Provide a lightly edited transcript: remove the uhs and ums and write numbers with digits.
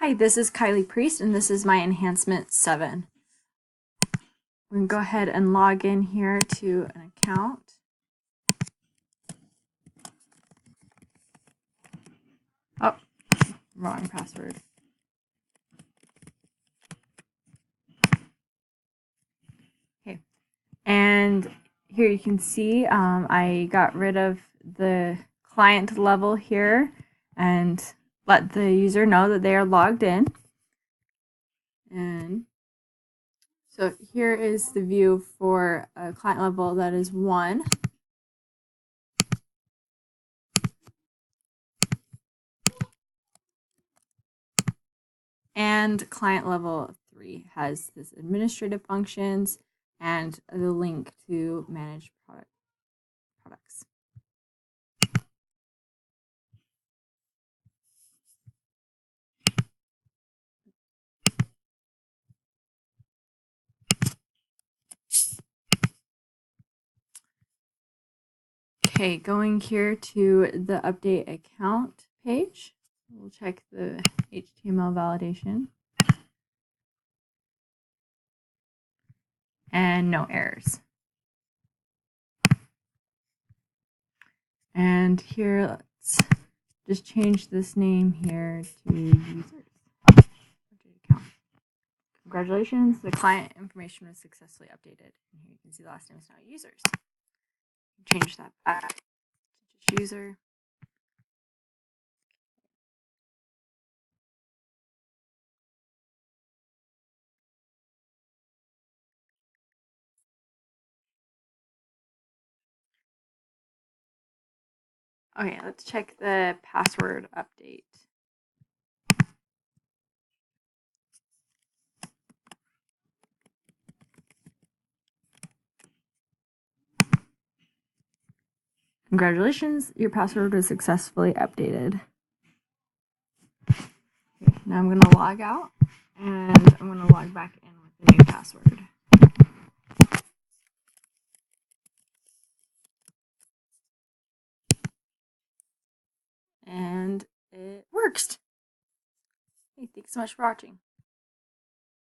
Hi, this is Kylie Priest, and this is my Enhancement 7. We can go ahead and log in here to an account. Oh, wrong password. Okay, and here you can see I got rid of the client level here and let the user know that they are logged in. And so here is the view for a client level that is 1. And client level 3 has this administrative functions and the link to manage products. Okay, going here to the update account page, we'll check the HTML validation. And no errors. And here, let's just change this name here to users. Congratulations, the client information was successfully updated. And here you can see the last name is now users. Change that back to just user. Okay, let's check the password update. Congratulations, your password was successfully updated. Okay, now I'm going to log out and I'm going to log back in with the new password. And it works. Hey, thanks so much for watching.